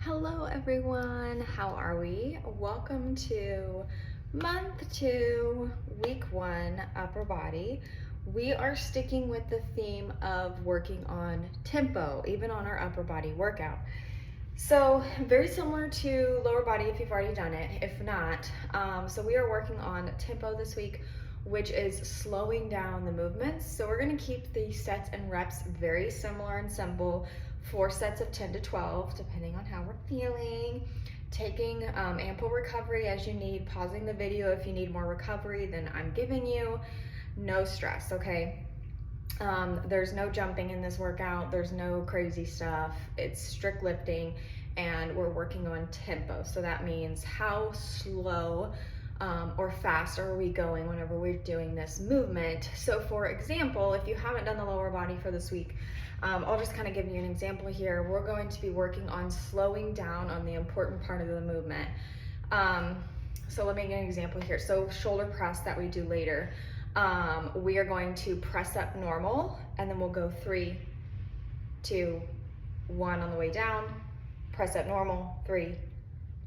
Hello everyone, how are we? Welcome to month 2, week 1, upper body. We are sticking with the theme of working on tempo, even on our upper body workout. So very similar to lower body if you've already done it, if not. So we are working on tempo this week, which is slowing down the movements. So we're gonna keep the sets and reps very similar and simple, 4 sets of 10 to 12, depending on how we're feeling. Taking ample recovery as you need, pausing the video if you need more recovery than I'm giving you. No stress, okay? There's no jumping in this workout, there's no crazy stuff. It's strict lifting and we're working on tempo. So that means how slow or fast are we going whenever we're doing this movement. So for example, if you haven't done the lower body for this week, I'll just kind of give you an example here. We're going to be working on slowing down on the important part of the movement. So let me give an example here. So shoulder press that we do later. We are going to press up normal and then we'll go 3, 2, 1 on the way down, press up normal, 3,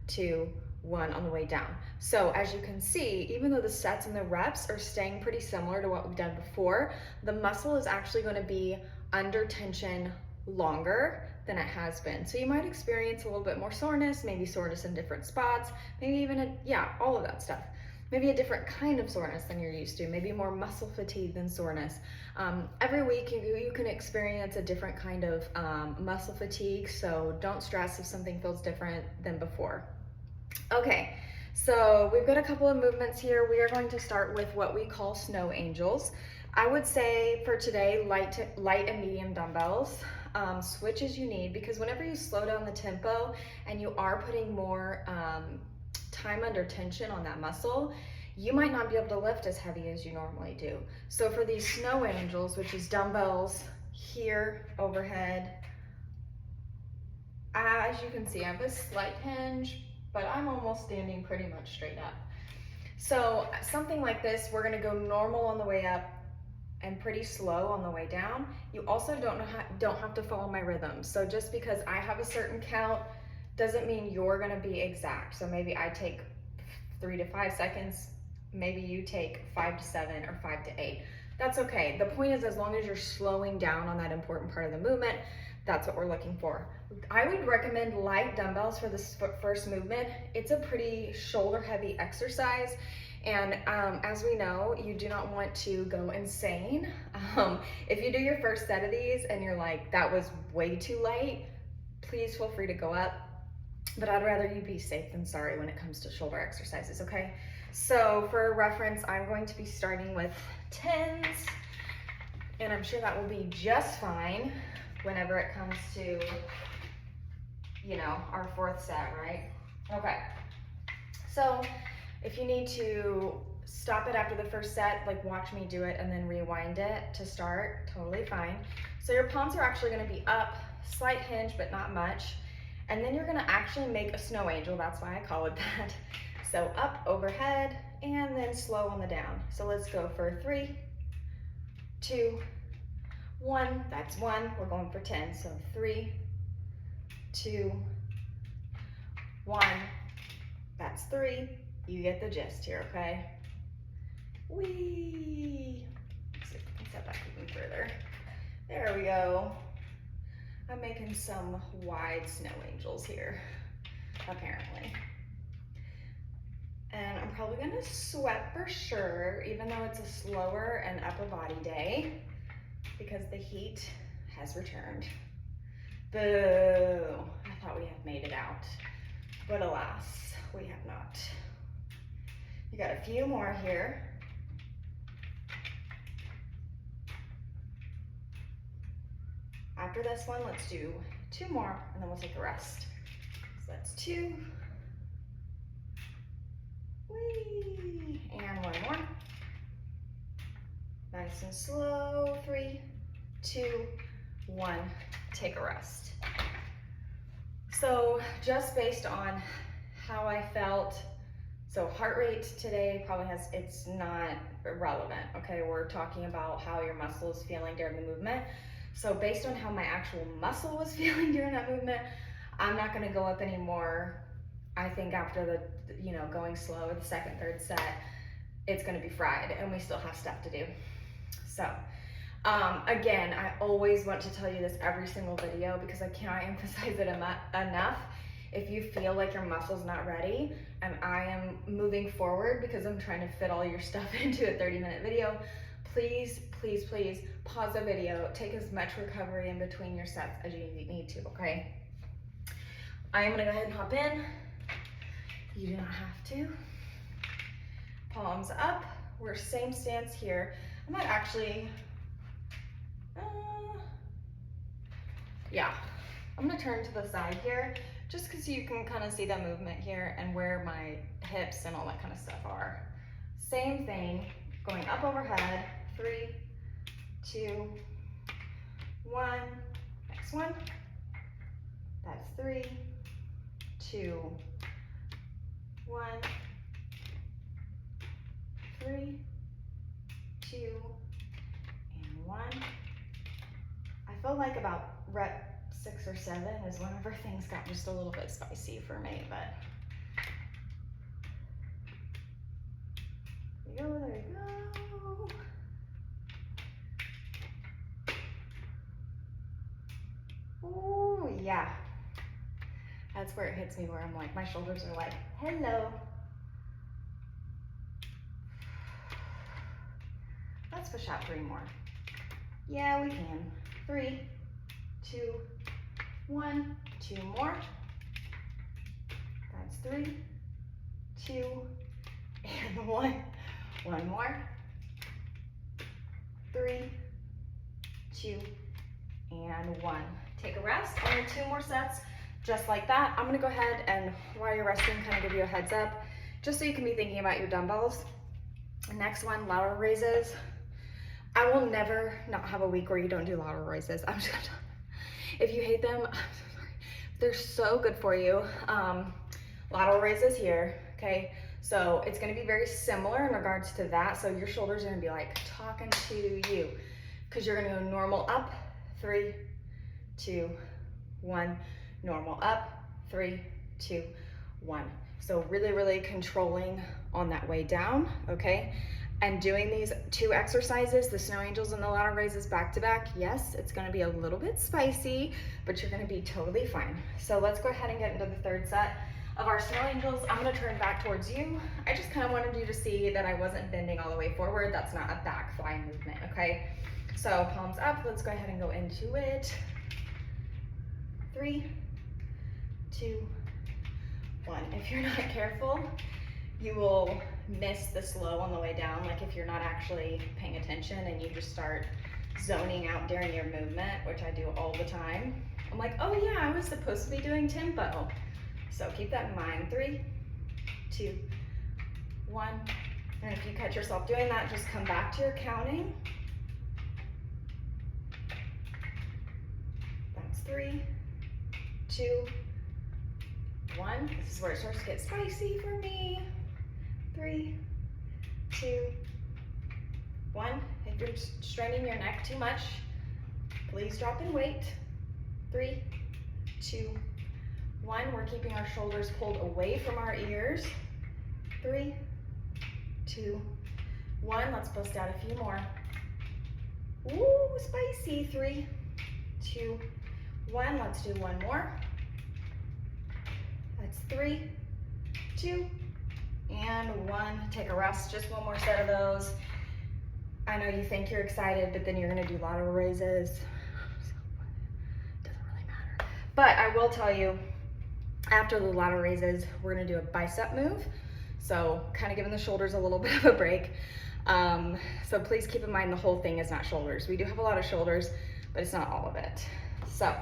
2, 1 on the way down. So as you can see, even though the sets and the reps are staying pretty similar to what we've done before, the muscle is actually going to be under tension longer than it has been. So you might experience a little bit more soreness, maybe soreness in different spots, maybe even all of that stuff. Maybe a different kind of soreness than you're used to, maybe more muscle fatigue than soreness. Every week you can experience a different kind of muscle fatigue, so don't stress if something feels different than before. Okay, so we've got a couple of movements here. We are going to start with what we call snow angels. I would say for today, light and medium dumbbells. Switch as you need, because whenever you slow down the tempo and you are putting more time under tension on that muscle, you might not be able to lift as heavy as you normally do. So for these snow angels, which is dumbbells here overhead, as you can see, I have a slight hinge, but I'm almost standing pretty much straight up. So something like this, we're gonna go normal on the way up and pretty slow on the way down. You also don't have to follow my rhythm. So just because I have a certain count doesn't mean you're gonna be exact. So maybe I take 3 to 5 seconds, maybe you take 5 to 7 or 5 to 8. That's okay. The point is, as long as you're slowing down on that important part of the movement, that's what we're looking for. I would recommend light dumbbells for this first movement. It's a pretty shoulder heavy exercise. And as we know, you do not want to go insane. If you do your first set of these and you're like, that was way too light, please feel free to go up. But I'd rather you be safe than sorry when it comes to shoulder exercises, okay? So for reference, I'm going to be starting with 10s, and I'm sure that will be just fine whenever it comes to, our 4th set, right? Okay, so if you need to stop it after the first set, like watch me do it and then rewind it to start, totally fine. So your palms are actually gonna be up, slight hinge, but not much. And then you're gonna actually make a snow angel, that's why I call it that. So up, overhead, and then slow on the down. So let's go for 3, 2, 1, that's 1. We're going for 10, so 3, 2, 1, that's 3. You get the gist here, okay? Whee! Let's see if we can step back even further. There we go. I'm making some wide snow angels here, apparently. And I'm probably gonna sweat for sure, even though it's a slower and upper body day, because the heat has returned. Boo! I thought we had made it out, but alas, we have not. You got a few more here. After this one, let's do 2 more and then we'll take a rest. So that's 2. Whee! And 1 more. Nice and slow. 3, 2, 1. Take a rest. So just based on how I felt, so heart rate today it's not relevant, okay? We're talking about how your muscle is feeling during the movement. So based on how my actual muscle was feeling during that movement, I'm not gonna go up anymore. I think after the, you know, going slow, the second, third set, it's gonna be fried and we still have stuff to do. So, again, I always want to tell you this every single video because I cannot emphasize it enough. If you feel like your muscle's not ready and I am moving forward because I'm trying to fit all your stuff into a 30-minute video, please, please, please pause the video, take as much recovery in between your sets as you need to, okay? I am gonna go ahead and hop in. You do not have to. Palms up. We're same stance here. I might actually, yeah, I'm gonna turn to the side here just because you can kind of see that movement here and where my hips and all that kind of stuff are. Same thing, going up overhead. 3, 2, 1. Next one. That's 3, 2, 1. 3, 2, and 1. I feel like about rep 6 or 7 is whenever things got just a little bit spicy for me, but there you go, there you go. Oh yeah, that's where it hits me, where I'm like, my shoulders are like, hello. Let's push out 3 more. Yeah, we can. 3, 2, 1, 2 more. That's 3, 2, and 1. 1 more. 3, 2, and 1. Take a rest. Only 2 more sets, just like that. I'm gonna go ahead and while you're resting, kind of give you a heads up, just so you can be thinking about your dumbbells. Next one, lateral raises. I will never not have a week where you don't do lateral raises. I'm just gonna, if you hate them, I'm so sorry. They're so good for you. Lateral raises here, okay? So it's gonna be very similar in regards to that. So your shoulders are gonna be like talking to you because you're gonna go normal up, 3, 2, 1, normal up, 3, 2, 1. So really, really controlling on that way down, okay? And doing these 2 exercises, the snow angels and the lateral raises back to back, yes, it's gonna be a little bit spicy, but you're gonna be totally fine. So let's go ahead and get into the 3rd set of our snow angels. I'm gonna turn back towards you. I just kind of wanted you to see that I wasn't bending all the way forward. That's not a back fly movement, okay? So palms up, let's go ahead and go into it. 3, 2, 1. If you're not careful, you will miss the slow on the way down, like if you're not actually paying attention and you just start zoning out during your movement, which I do all the time. I'm like, oh yeah, I was supposed to be doing tempo. So keep that in mind. 3, 2, 1. And if you catch yourself doing that, just come back to your counting. That's 3, 2, 1. This is where it starts to get spicy for me. 3, 2, 1. If you're straining your neck too much, please drop in weight. 3, 2, 1. We're keeping our shoulders pulled away from our ears. 3, 2, 1. Let's bust out a few more. Ooh, spicy. 3, 2, 1. Let's do 1 more. That's 3, 2, and 1. Take a rest, just 1 more set of those. I know you think you're excited, but then you're gonna do lateral raises. It doesn't really matter. But I will tell you, after the lateral raises, we're gonna do a bicep move. So kind of giving the shoulders a little bit of a break. So please keep in mind the whole thing is not shoulders. We do have a lot of shoulders, but it's not all of it. So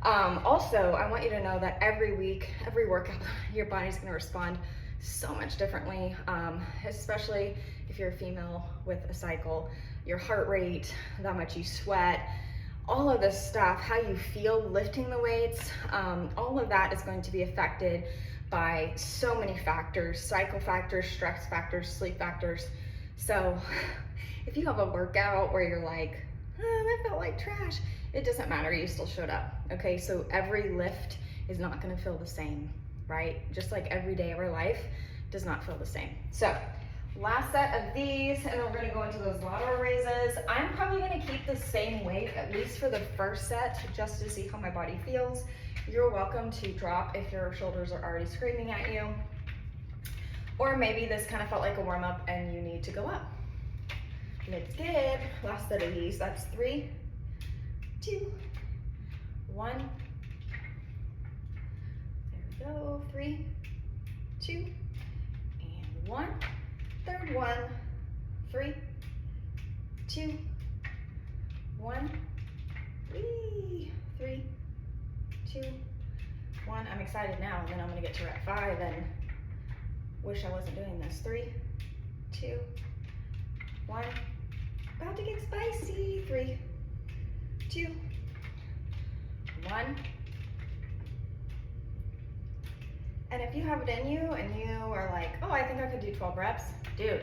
also, I want you to know that every week, every workout, your body's gonna respond so much differently, especially if you're a female with a cycle. Your heart rate, how much you sweat, all of this stuff, how you feel lifting the weights, all of that is going to be affected by so many factors: cycle factors, stress factors, sleep factors. So if you have a workout where you're like, oh, that felt like trash, it doesn't matter, you still showed up, okay? So every lift is not gonna feel the same, right? Just like every day of our life does not feel the same. So last set of these, and then we're gonna go into those lateral raises. I'm probably gonna keep the same weight, at least for the first set, just to see how my body feels. You're welcome to drop if your shoulders are already screaming at you. Or maybe this kind of felt like a warm up and you need to go up. Let's get last set of these. That's 3, 2, 1. There we go. 3, 2, and 1. Third one. 3, 2, 1. 3, 2, 1. I'm excited now, and then I'm gonna get to rep 5 and wish I wasn't doing this. 3, 2, 1. About to get spicy. 3, 2, 1. And if you have it in you and you are like, oh, I think I could do 12 reps, dude,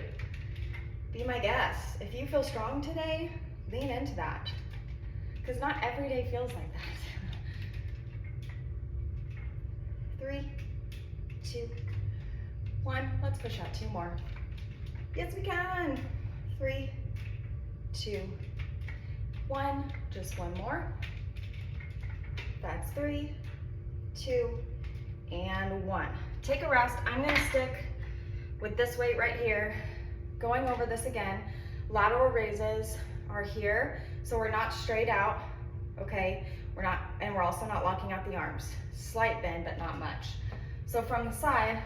be my guest. If you feel strong today, lean into that. Because not every day feels like that. 3, 2, 1. Let's push out 2 more. Yes, we can. 3, 2, 1. Just 1 more. That's 3, 2, and 1. Take a rest. I'm gonna stick with this weight right here. Going over this again. Lateral raises are here, so we're not straight out, okay? And we're also not locking out the arms. Slight bend, but not much. So from the side,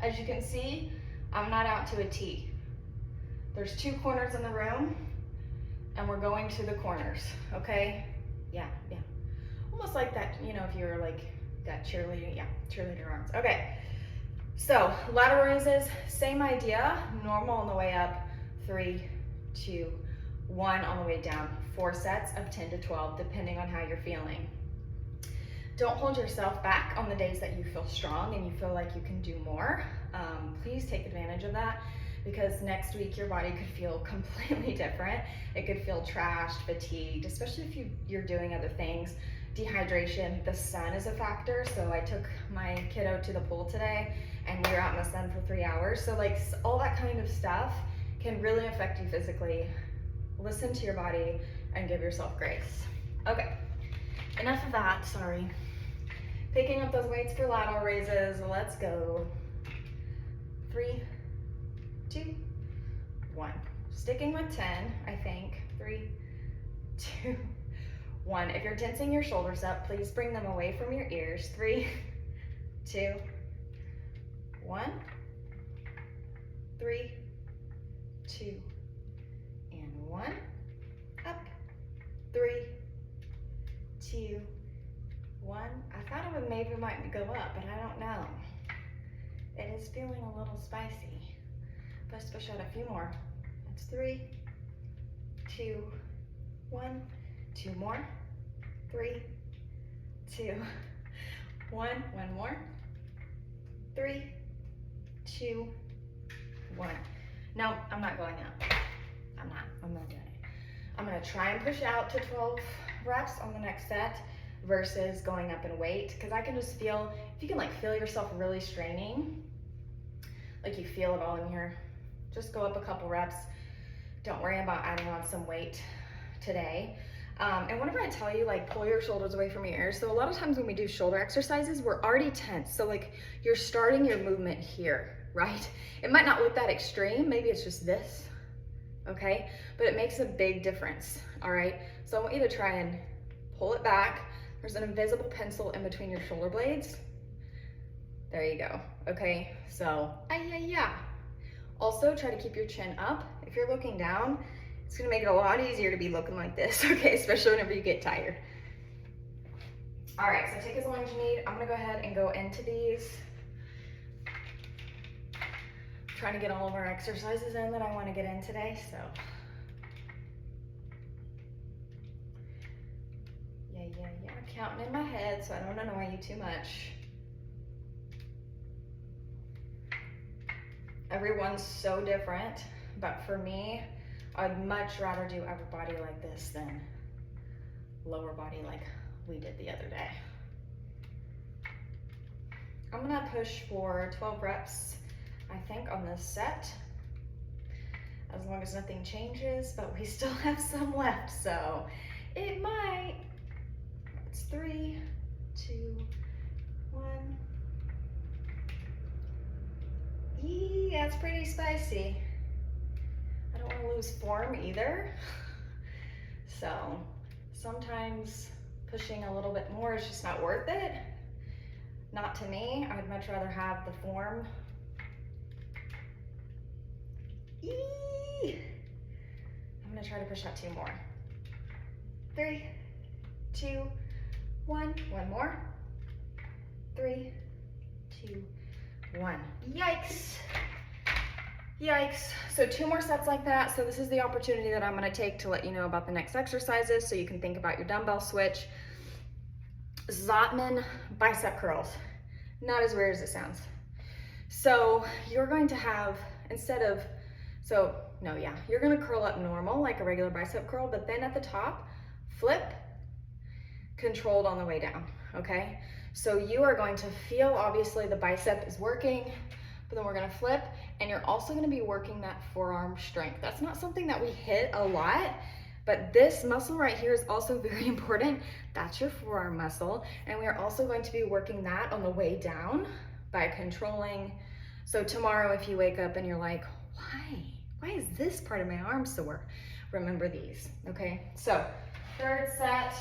as you can see, I'm not out to a T. There's 2 corners in the room, and we're going to the corners, okay? Yeah. Almost like that, you know, if you're like that cheerleader, cheerleader arms. Okay, so lateral raises, same idea, normal on the way up, 3, 2, 1 on the way down. 4 sets of 10 to 12, depending on how you're feeling. Don't hold yourself back on the days that you feel strong and you feel like you can do more. Please take advantage of that, because next week your body could feel completely different. It could feel trashed, fatigued, especially if you're doing other things. Dehydration, the sun is a factor. So I took my kiddo to the pool today and we were out in the sun for 3 hours. So like all that kind of stuff can really affect you physically. Listen to your body and give yourself grace. Okay, enough of that, sorry. Picking up those weights for lateral raises, let's go. 3, 2, 1. Sticking with 10, I think. 3, 2, 1. If you're tensing your shoulders up, please bring them away from your ears. 3, 2, 1. 3, 2, and 1. Up. 3, 2, 1. I thought it would maybe might go up, but I don't know. It is feeling a little spicy. Let's push out a few more. That's 3, 2, 1. 2 more. 3, 2, 1. 1 more. 3, 2, 1. No, I'm not going up. I'm not doing it. I'm gonna try and push out to 12 reps on the next set versus going up in weight, because I can just feel, if you can like feel yourself really straining, like you feel it all in here, just go up a couple reps. Don't worry about adding on some weight today. And whenever I tell you, like, pull your shoulders away from your ears, so a lot of times when we do shoulder exercises, we're already tense. So like you're starting your movement here, right? It might not look that extreme. Maybe it's just this, okay? But it makes a big difference, all right? So I want you to try and pull it back. There's an invisible pencil in between your shoulder blades. There you go, okay? So, also try to keep your chin up. If you're looking down, it's gonna make it a lot easier to be looking like this, okay? Especially whenever you get tired. All right, so take as long as you need. I'm gonna go ahead and go into these. Trying to get all of our exercises in that I wanna get in today, so. Yeah, counting in my head so I don't annoy you too much. Everyone's so different, but for me, I'd much rather do upper body like this than lower body like we did the other day. I'm gonna push for 12 reps, I think, on this set, as long as nothing changes, but we still have some left, so it might. It's 3, 2, 1. Yee, that's pretty spicy. I don't want to lose form either. So sometimes pushing a little bit more is just not worth it. Not to me. I would much rather have the form. Eee! I'm gonna try to push out 2 more. 3, 2, 1. One more. 3, 2, 1. Yikes. Yikes. So 2 more sets like that. So this is the opportunity that I'm gonna take to let you know about the next exercises so you can think about your dumbbell switch. Zottman bicep curls. Not as weird as it sounds. So you're going to have, you're gonna curl up normal like a regular bicep curl, but then at the top, flip, controlled on the way down, okay? So you are going to feel, obviously the bicep is working, but then we're gonna flip, and you're also gonna be working that forearm strength. That's not something that we hit a lot, but this muscle right here is also very important. That's your forearm muscle. And we are also going to be working that on the way down by controlling. So tomorrow, if you wake up and you're like, why is this part of my arm sore? Remember these, okay? So 3rd set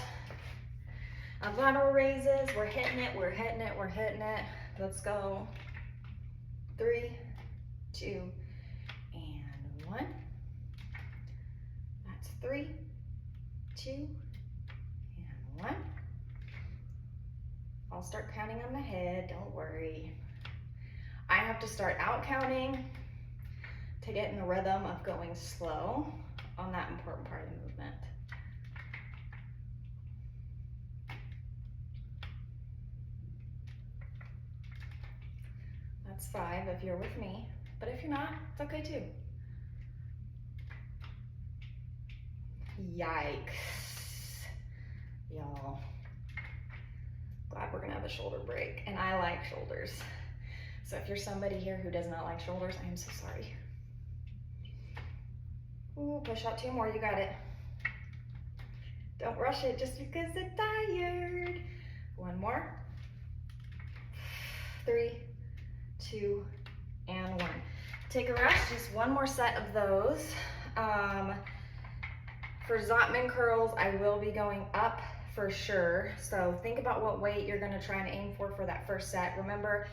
of lateral raises. We're hitting it, we're hitting it, we're hitting it. Let's go. 3, 2, and 1. That's 3, 2, and 1. I'll start counting on my head, don't worry. I have to start out counting to get in the rhythm of going slow on that important part of the movement. That's 5 if you're with me, but if you're not, it's okay too. Yikes, y'all. Glad we're gonna have a shoulder break, and I like shoulders. So if you're somebody here who does not like shoulders, I am so sorry. Ooh, push out 2 more, you got it. Don't rush it just because they're tired. 1 more. 3, 2, and 1. Take a rest, just 1 more set of those. For Zottman curls, I will be going up for sure. So think about what weight you're gonna try and aim for that first set. Remember,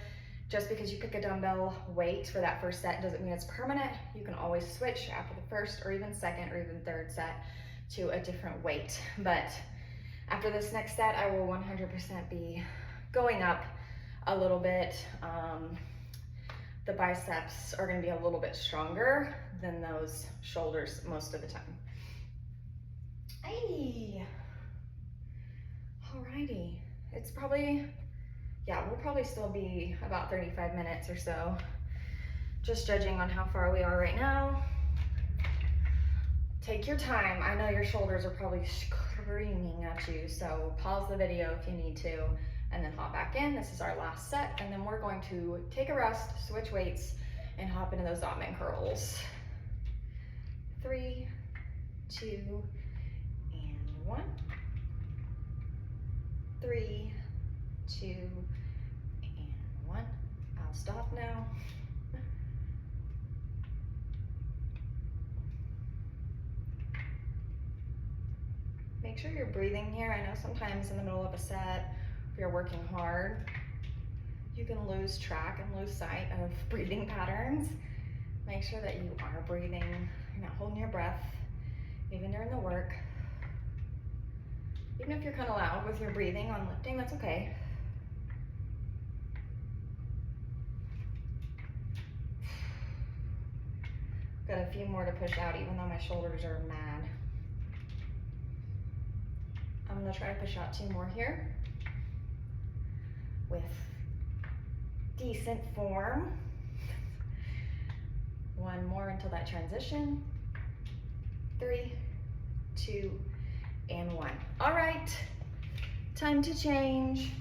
just because you pick a dumbbell weight for that first set doesn't mean it's permanent. You can always switch after the first or even second or even third set to a different weight. But after this next set, I will 100% be going up a little bit. The biceps are gonna be a little bit stronger than those shoulders most of the time. Hey, alrighty. It's probably, we'll probably still be about 35 minutes or so, just judging on how far we are right now. Take your time. I know your shoulders are probably screaming at you, so pause the video if you need to, and then hop back in. This is our last set, and then we're going to take a rest, switch weights, and hop into those Zottman curls. 3, 2, and 1. 3, 2, and 1. I'll stop now. Make sure you're breathing here. I know sometimes in the middle of a set, if you're working hard, you can lose track and lose sight of breathing patterns. Make sure that you are breathing. You're not holding your breath, even during the work. Even if you're kind of loud with your breathing on lifting, that's okay. Got a few more to push out, even though my shoulders are mad. I'm gonna try to push out 2 more here with decent form. 1 more until that transition. 3, 2, and 1. All right, time to change.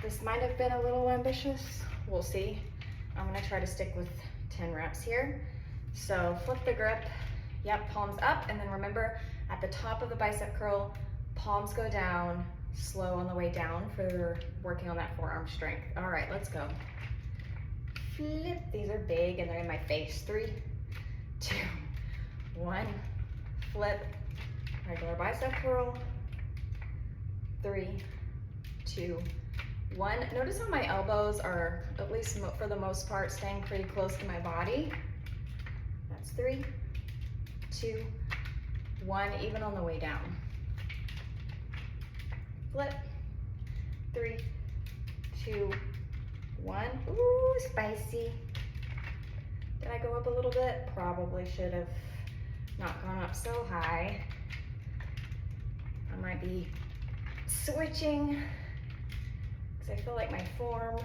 This might have been a little ambitious. We'll see. I'm gonna try to stick with 10 reps here. So flip the grip. Yep, palms up, and then remember at the top of the bicep curl, palms go down, slow on the way down for working on that forearm strength. All right, let's go. Flip, these are big and they're in my face. 3, 2, 1, flip, regular bicep curl. 3, 2, 1. Notice how my elbows are, at least for the most part, staying pretty close to my body. That's 3, 2, 1, even on the way down. Flip, 3, 2, 1. Ooh, spicy. Did I go up a little bit? Probably should have not gone up so high. I might be switching because I feel like my form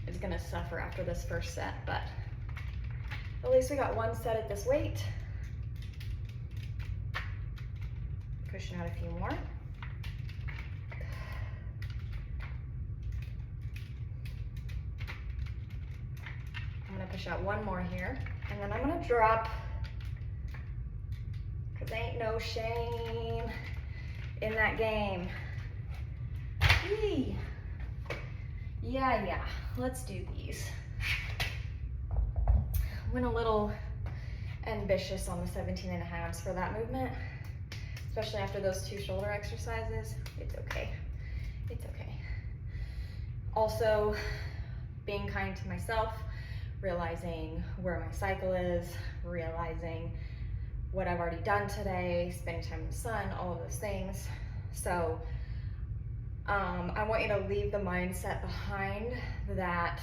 is gonna suffer after this first set, but at least we got one set at this weight. Pushing out a few more. I'm gonna push out one more here, and then I'm gonna drop, because ain't no shame in that game. Eee. Yeah, let's do these. Went a little ambitious on the 17.5s for that movement, especially after those 2 shoulder exercises. It's okay, it's okay. Also, being kind to myself, realizing where my cycle is, realizing what I've already done today, spending time in the sun, all of those things. So I want you to leave the mindset behind that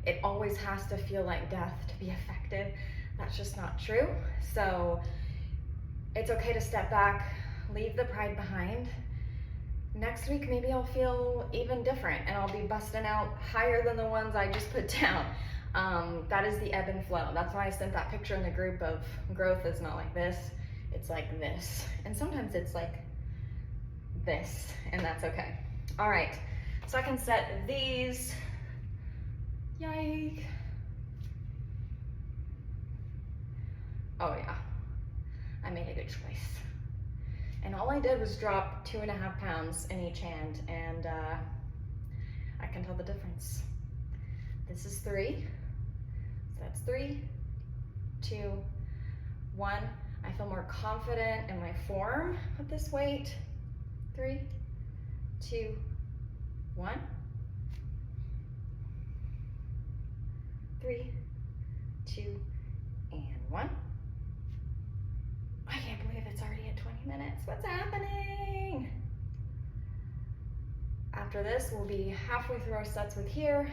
it always has to feel like death to be effective. That's just not true. So it's okay to step back, leave the pride behind. Next week, maybe I'll feel even different and I'll be busting out higher than the ones I just put down. That is the ebb and flow. That's why I sent that picture in the group of growth is not like this, it's like this. And sometimes it's like this, and that's okay. All right, so I can set these. Yike. Oh yeah, I made a good choice. And all I did was drop 2.5 pounds in each hand, and I can tell the difference. This is 3, so that's 3, 2, 1. I feel more confident in my form with this weight. 3, 2, 1. 3, 2, and 1. I can't believe it's already at 20 minutes. What's happening? After this, we'll be halfway through our sets with here,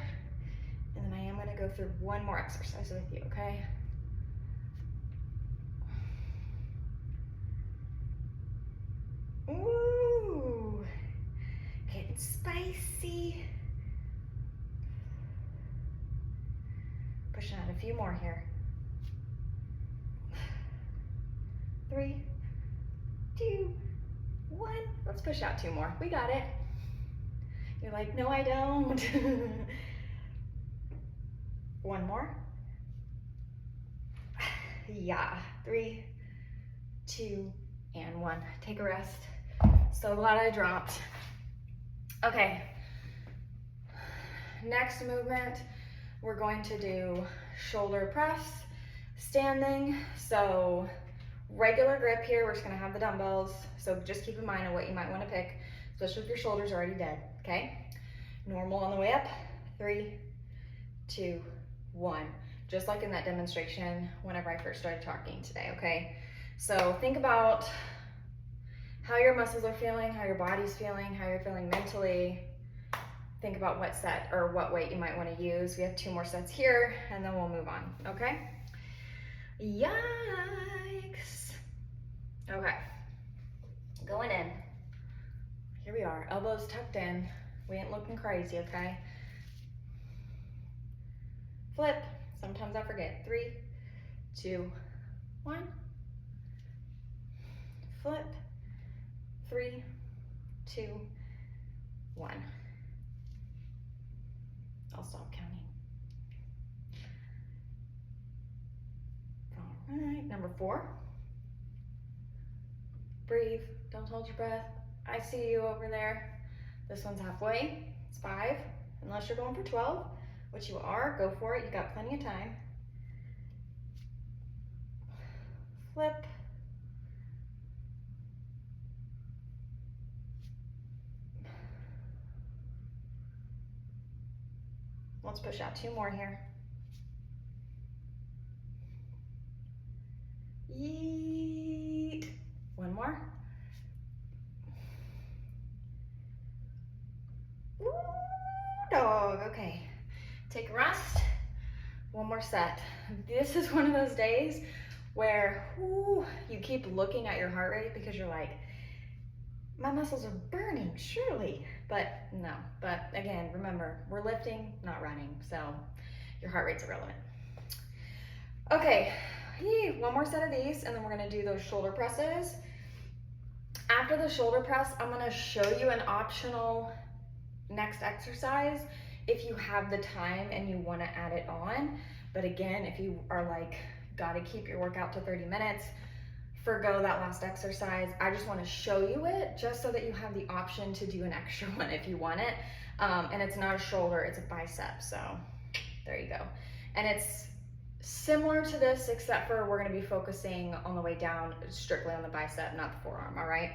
and then I am gonna go through one more exercise with you, okay? Ooh, getting spicy. Pushing out a few more here. 3, 2, 1. Let's push out 2 more. We got it. You're like, no, I don't. 1 more. Yeah. 3, 2, and 1. Take a rest. So glad I dropped. Okay. Next movement, we're going to do shoulder press, standing. So regular grip here, we're just gonna have the dumbbells. So just keep in mind of what you might wanna pick, especially if your shoulder's already dead, okay? Normal on the way up, 3, 2, 1. Just like in that demonstration whenever I first started talking today, okay? So think about how your muscles are feeling, how your body's feeling, how you're feeling mentally. Think about what set or what weight you might want to use. We have 2 more sets here and then we'll move on, okay? Yikes. Okay, going in. Here we are, elbows tucked in. We ain't looking crazy, okay? Flip, sometimes I forget. 3, 2, 1. Flip, 3, 2, 1. stop counting. All right, number 4. Breathe, don't hold your breath. I see you over there. This one's halfway, it's 5. Unless you're going for 12, which you are, go for it, you got plenty of time. Flip. Let's push out 2 more here. Yeet. 1 more. Ooh, dog. Okay. Take a rest. 1 more set. This is one of those days where you keep looking at your heart rate because you're like, my muscles are burning, surely. But no. But again, remember, we're lifting, not running. So your heart rate's irrelevant. Okay. 1 more set of these, and then we're gonna do those shoulder presses. After the shoulder press, I'm gonna show you an optional next exercise if you have the time and you wanna add it on. But again, if you are like, gotta keep your workout to 30 minutes, forgo that last exercise. I just wanna show you it just so that you have the option to do an extra one if you want it. And it's not a shoulder, it's a bicep, so there you go. And it's similar to this, except for we're gonna be focusing on the way down strictly on the bicep, not the forearm, all right?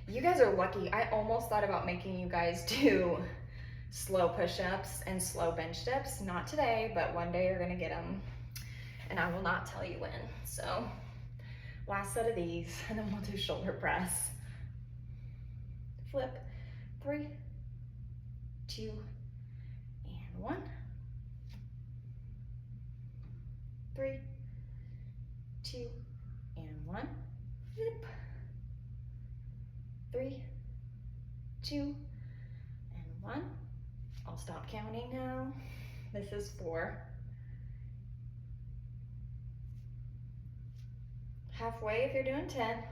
You guys are lucky. I almost thought about making you guys do slow push-ups and slow bench dips. Not today, but one day you're gonna get them, and I will not tell you when. So last set of these, and then we'll do shoulder press. Flip, 3, 2, and 1. 3, 2, and 1. Flip. 3, 2, and 1. I'll stop counting now. This is 4. Halfway if you're doing 10.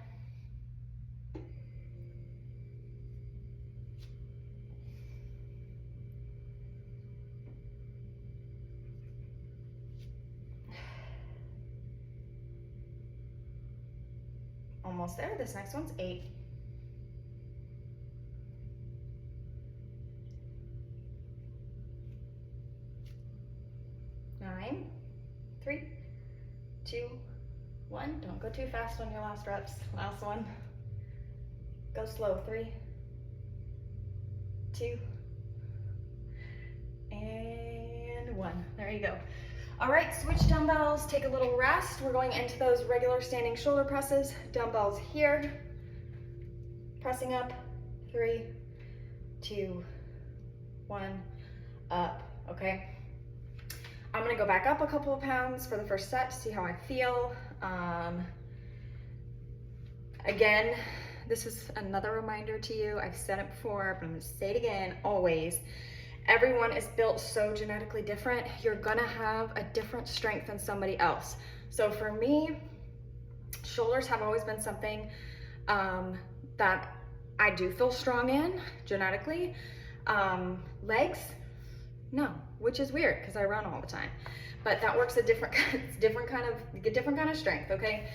Almost there. This next one's 8. 9, 3, 2, 1. Don't go too fast on your last reps. Last one. Go slow. 3, 2, and 1. There you go. All right, switch dumbbells, take a little rest. We're going into those regular standing shoulder presses. Dumbbells here. Pressing up. 3, 2, 1. Up. Okay. I'm gonna go back up a couple of pounds for the first set to see how I feel. Again, this is another reminder to you. I've said it before, but I'm gonna say it again, always. Everyone is built so genetically different. You're gonna have a different strength than somebody else. So for me, shoulders have always been something that I do feel strong in genetically. Legs, no, which is weird because I run all the time. But that works a different kind of strength, okay?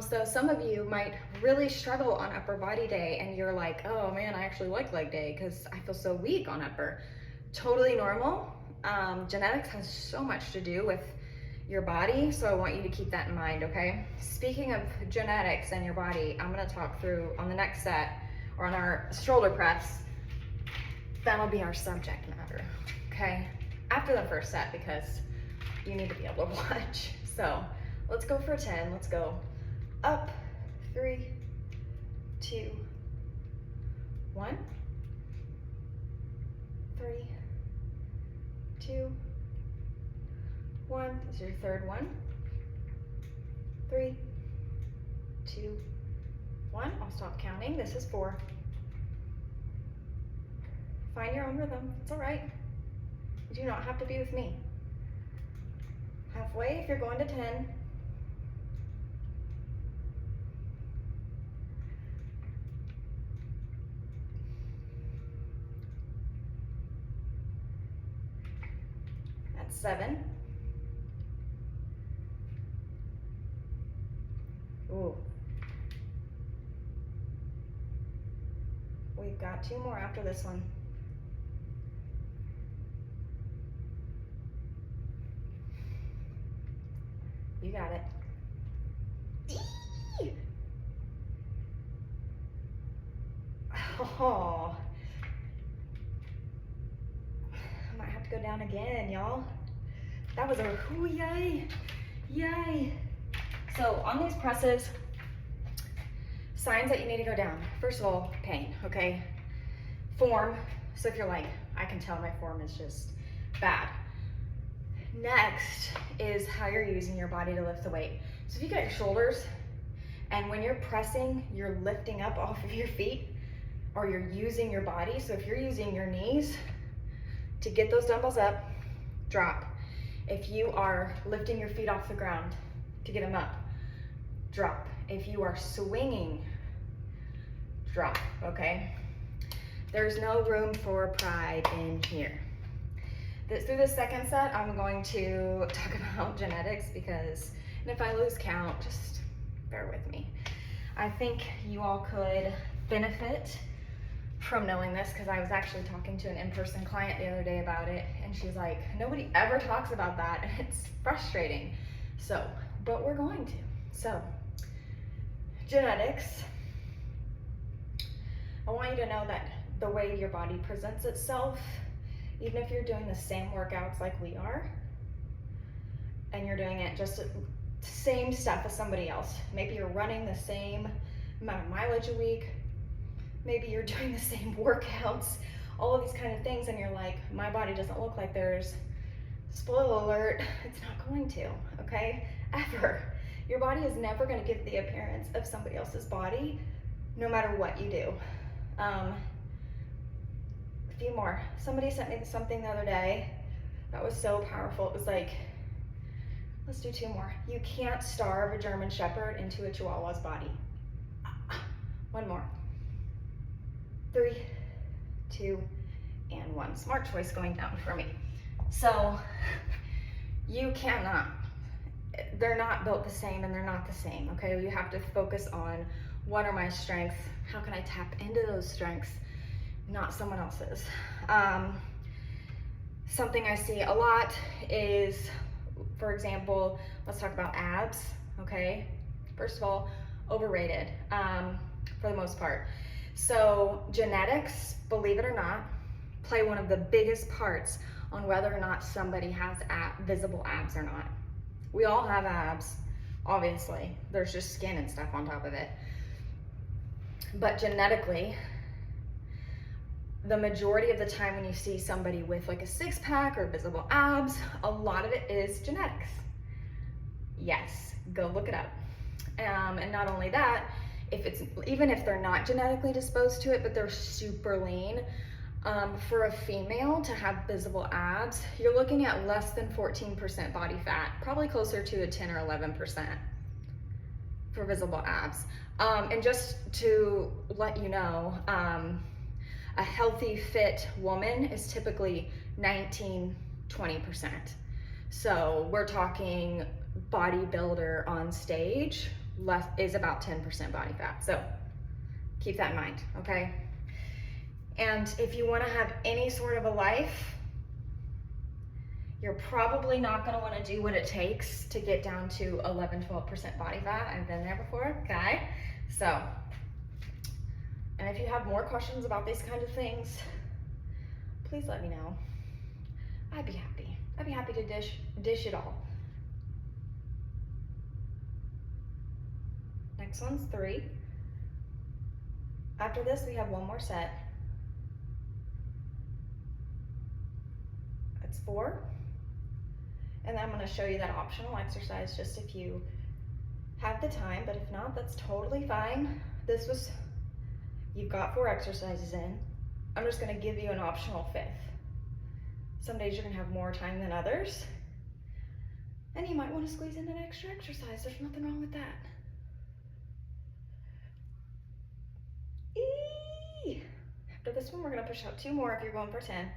So some of you might really struggle on upper body day and you're like, oh man, I actually like leg day because I feel so weak on upper. Totally normal. Genetics has so much to do with your body, so I want you to keep that in mind, okay? Speaking of genetics and your body, I'm gonna talk through on the next set, or on our shoulder press, that'll be our subject matter, okay? After the first set, because you need to be able to watch. So let's go for 10. Let's go up, 3, 2, 1, 3, 2, 1. This is your third one. 3, 2, 1. I'll stop counting. This is 4. Find your own rhythm. It's all right. You do not have to be with me. Halfway if you're going to 10. That's 7. Ooh. We've got 2 more after this one. You got it. Eee! Oh. I might have to go down again, y'all. That was a, ooh, yay, yay. So on these presses, signs that you need to go down. First of all, pain, okay? Form, so if you're like, I can tell my form is just bad. Next is how you're using your body to lift the weight. So if you got your shoulders, and when you're pressing, you're lifting up off of your feet, or you're using your body. So if you're using your knees to get those dumbbells up, drop. If you are lifting your feet off the ground to get them up, drop. If you are swinging, drop, okay? There's no room for pride in here. Through the second set, I'm going to talk about genetics because, and if I lose count, just bear with me. I think you all could benefit from knowing this because I was actually talking to an in-person client the other day about it, and she's like, nobody ever talks about that, and it's frustrating. So, but we're going to. So, genetics. I want you to know that the way your body presents itself, even if you're doing the same workouts like we are, and you're doing it just the same stuff as somebody else. Maybe you're running the same amount of mileage a week. Maybe you're doing the same workouts, all of these kind of things, and you're like, my body doesn't look like theirs. Spoiler alert, it's not going to, okay? Ever. Your body is never gonna give the appearance of somebody else's body, no matter what you do. A few more. Somebody sent me something the other day that was so powerful. It was like, let's do 2 more. You can't starve a German Shepherd into a Chihuahua's body. 1 more. 3, 2, and 1. Smart choice going down for me. So you cannot, they're not built the same and they're not the same, okay? You have to focus on what are my strengths? How can I tap into those strengths? Not someone else's. Something I see a lot is, for example, let's talk about abs, okay? First of all, overrated for the most part. So genetics, believe it or not, play one of the biggest parts on whether or not somebody has visible abs or not. We all have abs, obviously. There's just skin and stuff on top of it. But genetically, the majority of the time when you see somebody with like a 6-pack or visible abs, a lot of it is genetics. Yes, go look it up. And not only that, even if they're not genetically disposed to it, but they're super lean, for a female to have visible abs, you're looking at less than 14% body fat, probably closer to a 10 or 11% for visible abs. And just to let you know, a healthy, fit woman is typically 19, 20%. So we're talking bodybuilder on stage is about 10% body fat. So keep that in mind, okay? And if you want to have any sort of a life, you're probably not going to want to do what it takes to get down to 11, 12% body fat. I've been there before, okay? So, and if you have more questions about these kind of things, please let me know. I'd be happy. I'd be happy to dish it all. Next one's 3. After this, we have 1 more set. It's 4. And then I'm going to show you that optional exercise just if you have the time, but if not, that's totally fine. You've got 4 exercises in. I'm just going to give you an optional 5th. Some days you're going to have more time than others, and you might want to squeeze in an extra exercise. There's nothing wrong with that. After this one, we're going to push out 2 more if you're going for 10.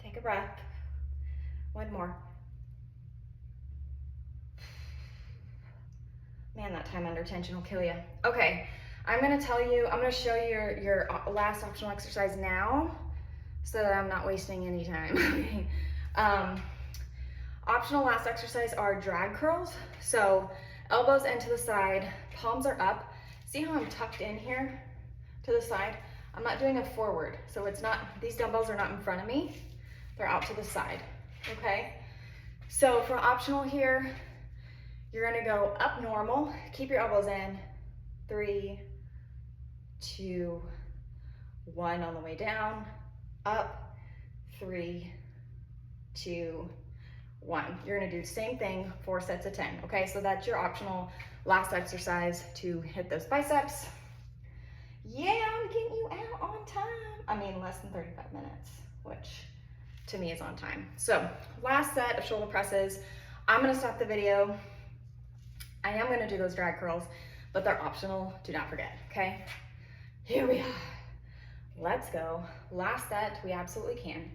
Take a breath. One more. Man, that time under tension will kill you. Okay, I'm gonna show you your last optional exercise now so that I'm not wasting any time. Optional last exercise are drag curls. So elbows into the side, palms are up. See how I'm tucked in here to the side? I'm not doing a forward. So it's not, these dumbbells are not in front of me. They're out to the side, okay? So for optional here, you're gonna go up normal, keep your elbows in, 3, 2, 1 on the way down, up, 3, 2, 1. You're gonna do the same thing, 4 sets of 10, okay? So that's your optional last exercise to hit those biceps. Yeah, I'm getting you out on time. I mean, less than 35 minutes, which to me is on time. So last set of shoulder presses. I'm gonna stop the video. I am gonna do those drag curls, but they're optional, do not forget, okay? Here we are. Let's go. Last set, we absolutely can.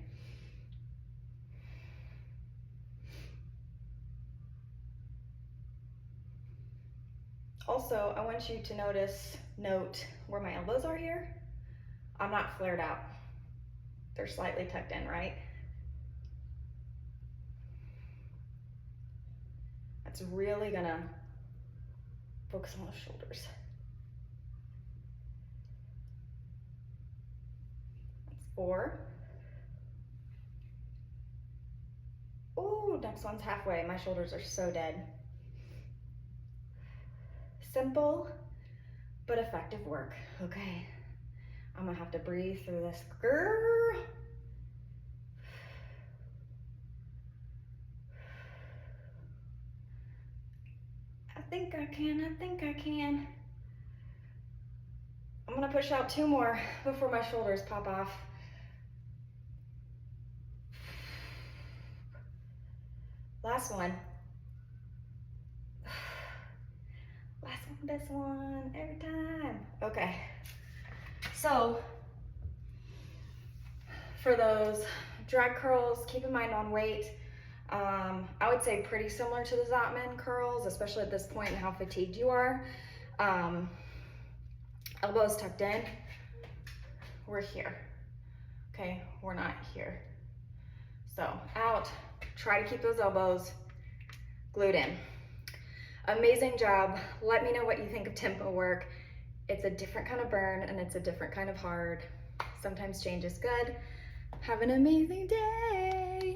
Also, I want you to note where my elbows are here. I'm not flared out. They're slightly tucked in, right? That's really gonna focus on the shoulders. That's 4. Ooh, next one's halfway. My shoulders are so dead. Simple, but effective work, okay? I'm gonna have to breathe through this. Grrr. I think I can. I'm gonna push out 2 more before my shoulders pop off. Last one. Last one, this one, every time. Okay, so for those drag curls, keep in mind on weight. I would say pretty similar to the Zotman curls, especially at this point and how fatigued you are. Elbows tucked in. We're here, okay? We're not here. So out, try to keep those elbows glued in. Amazing job. Let me know what you think of tempo work. It's a different kind of burn and it's a different kind of hard. Sometimes change is good. Have an amazing day.